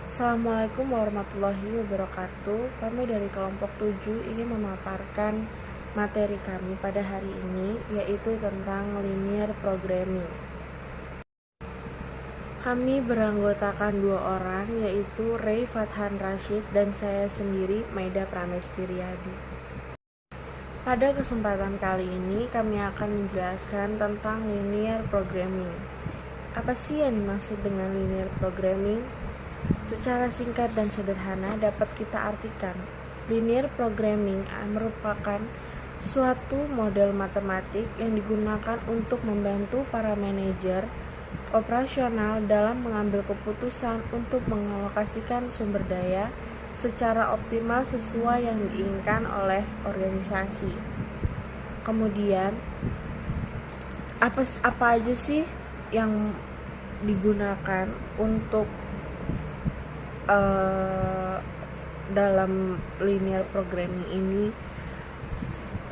Assalamualaikum warahmatullahi wabarakatuh. Kami dari kelompok 7 ingin memaparkan materi kami pada hari ini, yaitu tentang linear programming. Kami beranggotakan 2 orang, yaitu Ray Fathan Rashid dan saya sendiri, Maida Pramestiriadi. Pada kesempatan kali ini, kami akan menjelaskan tentang linear programming. Apa sih yang dimaksud dengan linear programming? Secara singkat dan sederhana dapat kita artikan, linear programming merupakan suatu model matematik yang digunakan untuk membantu para manajer operasional dalam mengambil keputusan untuk mengalokasikan sumber daya secara optimal sesuai yang diinginkan oleh organisasi. Kemudian, apa aja sih yang digunakan untuk dalam linear programming ini?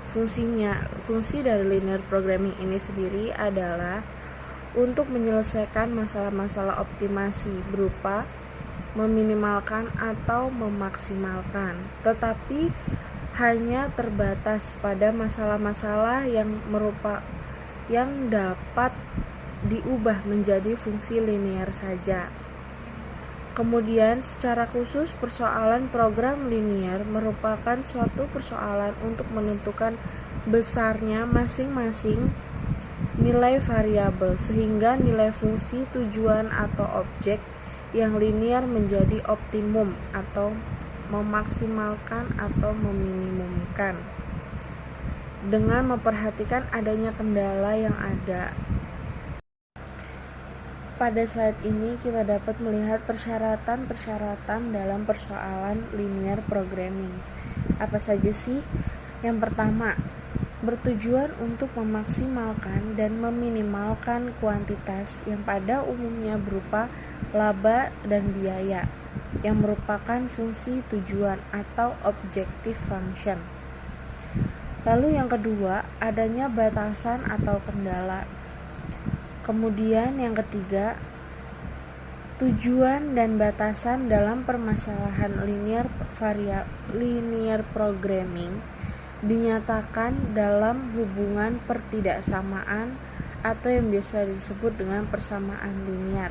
Fungsi dari linear programming ini sendiri adalah untuk menyelesaikan masalah-masalah optimasi berupa meminimalkan atau memaksimalkan, tetapi hanya terbatas pada masalah-masalah yang dapat diubah menjadi fungsi linear saja. Kemudian, secara khusus, persoalan program linear merupakan suatu persoalan untuk menentukan besarnya masing-masing nilai variabel, sehingga nilai fungsi tujuan atau objek yang linear menjadi optimum atau memaksimalkan atau meminimumkan, dengan memperhatikan adanya kendala yang ada. Pada slide ini kita dapat melihat persyaratan-persyaratan dalam persoalan linear programming. Apa saja sih? Yang pertama, bertujuan untuk memaksimalkan dan meminimalkan kuantitas yang pada umumnya berupa laba dan biaya, yang merupakan fungsi tujuan atau objective function. Lalu yang kedua, adanya batasan atau kendala. Kemudian yang ketiga, tujuan dan batasan dalam permasalahan linear programming dinyatakan dalam hubungan pertidaksamaan atau yang biasa disebut dengan persamaan linear.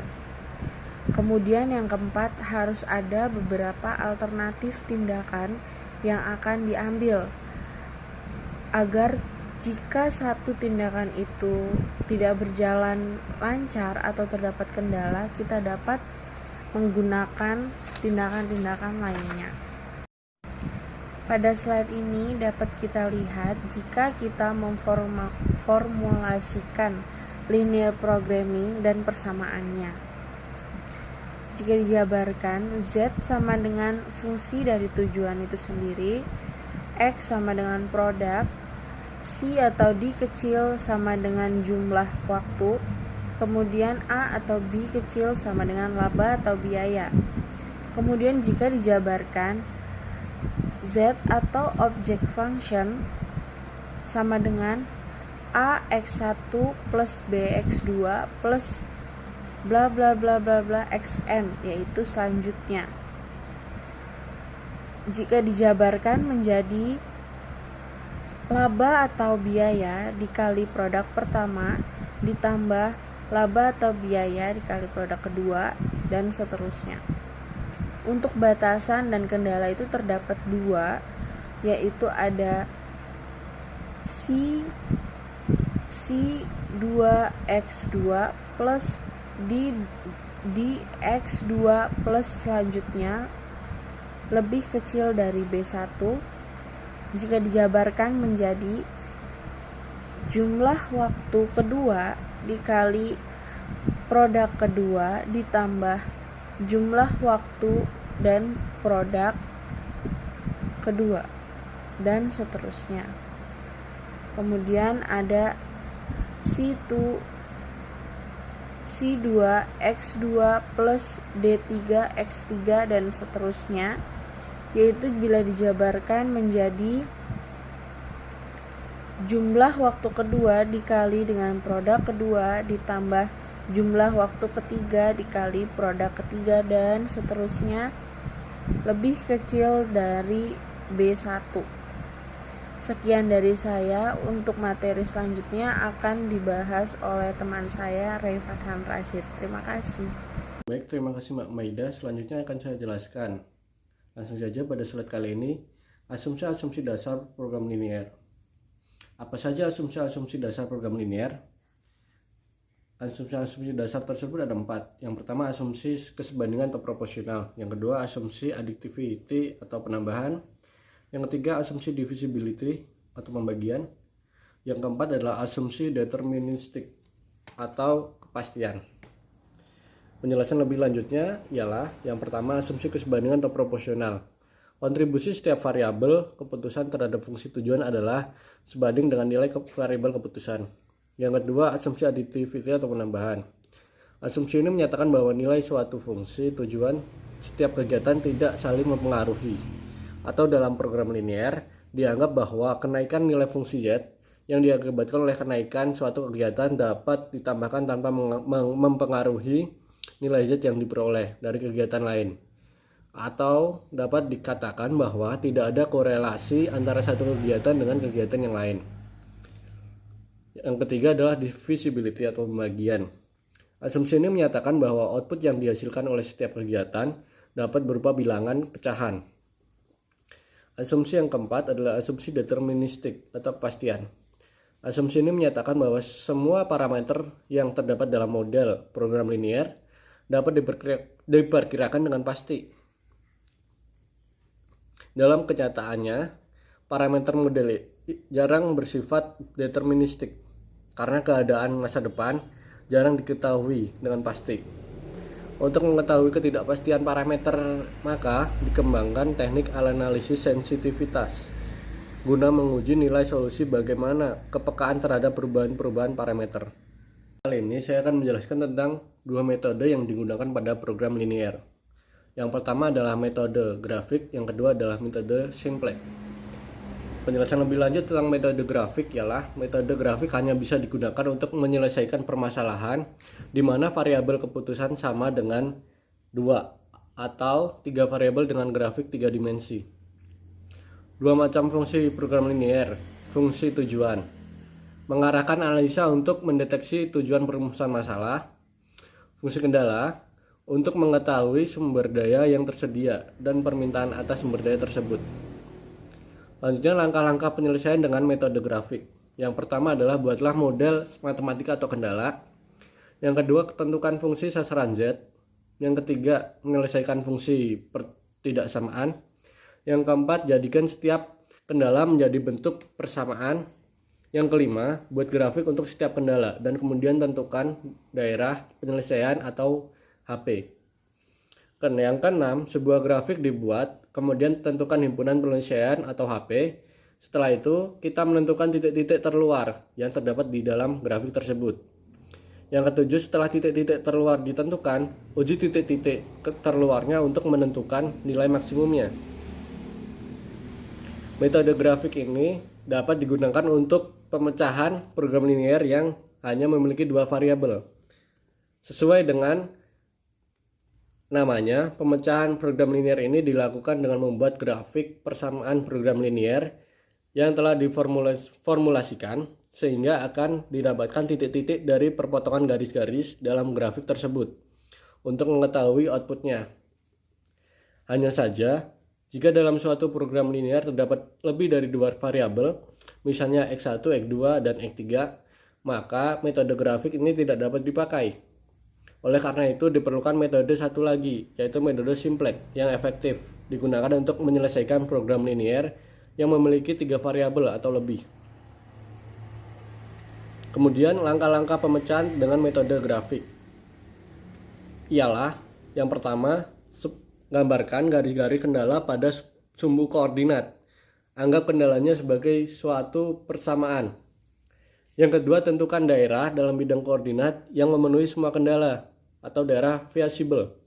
Kemudian yang keempat, harus ada beberapa alternatif tindakan yang akan diambil agar jika satu tindakan itu tidak berjalan lancar atau terdapat kendala, kita dapat menggunakan tindakan-tindakan lainnya. Pada slide ini dapat kita lihat jika kita memformulasikan linear programming dan persamaannya. Jika dijabarkan, Z sama dengan fungsi dari tujuan itu sendiri, X sama dengan produk, C atau D kecil sama dengan jumlah waktu, kemudian A atau B kecil sama dengan laba atau biaya. Kemudian jika dijabarkan, Z atau object function sama dengan AX1 plus BX2 plus bla bla bla bla bla XN, yaitu selanjutnya. Jika dijabarkan menjadi laba atau biaya dikali produk pertama ditambah laba atau biaya dikali produk kedua, dan seterusnya. Untuk batasan dan kendala itu terdapat 2, yaitu ada C2X2 plus DX2 plus selanjutnya lebih kecil dari B1. Jika dijabarkan menjadi jumlah waktu kedua dikali produk kedua ditambah jumlah waktu dan produk kedua, dan seterusnya. Kemudian ada C2X2 plus D3X3 dan seterusnya, yaitu bila dijabarkan menjadi jumlah waktu kedua dikali dengan produk kedua ditambah jumlah waktu ketiga dikali produk ketiga dan seterusnya lebih kecil dari B1. Sekian dari saya. Untuk materi selanjutnya akan dibahas oleh teman saya Rey Fathan Rashid. Terima kasih. Baik, terima kasih Mbak Maida. Selanjutnya akan saya jelaskan. Langsung saja pada slide kali ini, asumsi-asumsi dasar program linear. Apa saja asumsi-asumsi dasar program linear? Asumsi-asumsi dasar tersebut ada 4. Yang pertama, asumsi kesebandingan atau proporsional. Yang kedua, asumsi additivity atau penambahan. Yang ketiga, asumsi divisibility atau pembagian. Yang keempat adalah asumsi deterministik atau kepastian. Penjelasan lebih lanjutnya ialah yang pertama, asumsi kesebandingan atau proporsional. Kontribusi setiap variabel keputusan terhadap fungsi tujuan adalah sebanding dengan nilai variabel keputusan. Yang kedua, asumsi additivity atau penambahan. Asumsi ini menyatakan bahwa nilai suatu fungsi tujuan setiap kegiatan tidak saling mempengaruhi. Atau dalam program linear, dianggap bahwa kenaikan nilai fungsi Z yang diakibatkan oleh kenaikan suatu kegiatan dapat ditambahkan tanpa mempengaruhi nilai Z yang diperoleh dari kegiatan lain, atau dapat dikatakan bahwa tidak ada korelasi antara satu kegiatan dengan kegiatan yang lain. Yang ketiga adalah divisibility atau pembagian. Asumsi ini menyatakan bahwa output yang dihasilkan oleh setiap kegiatan dapat berupa bilangan pecahan. Asumsi yang keempat adalah asumsi deterministik atau kepastian. Asumsi ini menyatakan bahwa semua parameter yang terdapat dalam model program linear dapat diperkirakan dengan pasti. Dalam kenyataannya, parameter model jarang bersifat deterministik karena keadaan masa depan jarang diketahui dengan pasti. Untuk mengetahui ketidakpastian parameter, maka dikembangkan teknik analisis sensitivitas guna menguji nilai solusi bagaimana kepekaan terhadap perubahan-perubahan parameter. Kali ini saya akan menjelaskan tentang dua metode yang digunakan pada program linear. Yang pertama adalah metode grafik, yang kedua adalah metode simplex. Penjelasan lebih lanjut tentang metode grafik ialah metode grafik hanya bisa digunakan untuk menyelesaikan permasalahan di mana variabel keputusan sama dengan 2 atau 3 variabel dengan grafik 3 dimensi. Dua macam fungsi program linear. Fungsi tujuan mengarahkan analisa untuk mendeteksi tujuan perumusan masalah. Fungsi kendala untuk mengetahui sumber daya yang tersedia dan permintaan atas sumber daya tersebut. Selanjutnya, langkah-langkah penyelesaian dengan metode grafik. Yang pertama adalah buatlah model matematika atau kendala. Yang kedua, tentukan fungsi sasaran Z. Yang ketiga, menyelesaikan fungsi pertidaksamaan. Yang keempat, jadikan setiap kendala menjadi bentuk persamaan. Yang kelima, buat grafik untuk setiap kendala dan kemudian tentukan daerah penyelesaian atau HP. Yang keenam, sebuah grafik dibuat, kemudian tentukan himpunan penyelesaian atau HP. Setelah itu, kita menentukan titik-titik terluar yang terdapat di dalam grafik tersebut. Yang ketujuh, setelah titik-titik terluar ditentukan, uji titik-titik terluarnya untuk menentukan nilai maksimumnya. Metode grafik ini dapat digunakan untuk pemecahan program linear yang hanya memiliki 2 variabel. Sesuai dengan namanya, pemecahan program linear ini dilakukan dengan membuat grafik persamaan program linear yang telah diformulasikan sehingga akan didapatkan titik-titik dari perpotongan garis-garis dalam grafik tersebut untuk mengetahui outputnya. Hanya saja, jika dalam suatu program linear terdapat lebih dari 2 variabel, misalnya X1, X2, dan X3, maka metode grafik ini tidak dapat dipakai. Oleh karena itu diperlukan metode satu lagi, yaitu metode simplex yang efektif digunakan untuk menyelesaikan program linear yang memiliki 3 variabel atau lebih. Kemudian langkah-langkah pemecahan dengan metode grafik ialah yang pertama, gambarkan garis-garis kendala pada sumbu koordinat. Anggap kendalanya sebagai suatu persamaan. Yang kedua, tentukan daerah dalam bidang koordinat yang memenuhi semua kendala atau daerah visible.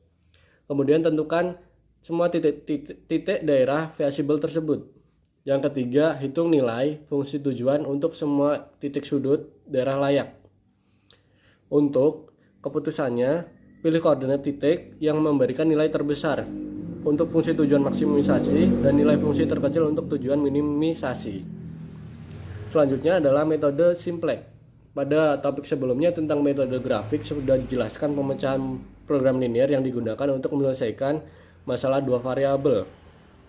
Kemudian tentukan semua titik daerah visible tersebut. Yang ketiga, hitung nilai fungsi tujuan untuk semua titik sudut daerah layak. Untuk keputusannya, pilih koordinat titik yang memberikan nilai terbesar untuk fungsi tujuan maksimisasi dan nilai fungsi terkecil untuk tujuan minimisasi. Selanjutnya adalah metode simplex. Pada topik sebelumnya tentang metode grafik sudah dijelaskan pemecahan program linear yang digunakan untuk menyelesaikan masalah dua variabel.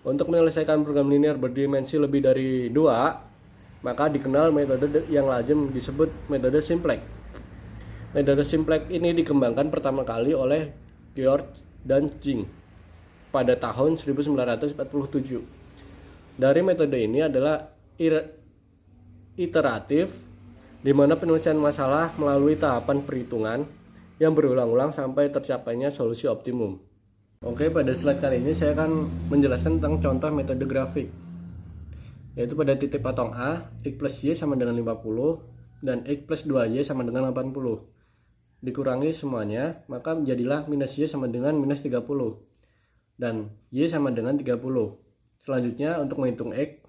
Untuk menyelesaikan program linear berdimensi lebih dari 2, maka dikenal metode yang lazim disebut metode simplex. Metode simplex ini dikembangkan pertama kali oleh George dan Jing pada tahun 1947. Dari metode ini adalah iteratif, di mana penyelesaian masalah melalui tahapan perhitungan yang berulang-ulang sampai tercapainya solusi optimum. Oke, pada slide kali ini saya akan menjelaskan tentang contoh metode grafik, yaitu pada titik potong A, X plus Y sama dengan 50 dan X plus 2Y sama dengan 80. Dikurangi semuanya, maka menjadilah minus Y sama dengan minus 30 dan Y sama dengan 30. Selanjutnya untuk menghitung X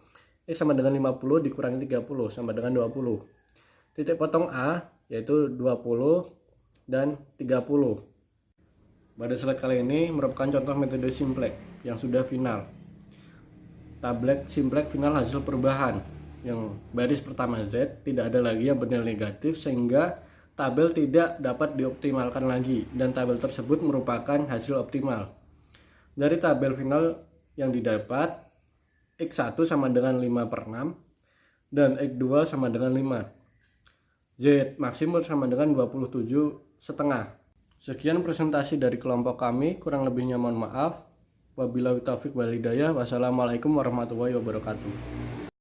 sama dengan 50 dikurangi 30 sama dengan 20. Titik potong A yaitu 20 dan 30. Pada slide kali ini merupakan contoh metode simplex yang sudah final. Tablet simplex final hasil perubahan yang baris pertama Z tidak ada lagi yang bernilai negatif sehingga tabel tidak dapat dioptimalkan lagi dan tabel tersebut merupakan hasil optimal. Dari tabel final yang didapat, X1 sama dengan 5/6 dan X2 sama dengan 5. Z maksimum sama dengan 27,5. Sekian presentasi dari kelompok kami, kurang lebihnya mohon maaf. Wabillahi taufiq wal hidayah. Wassalamualaikum warahmatullahi wabarakatuh.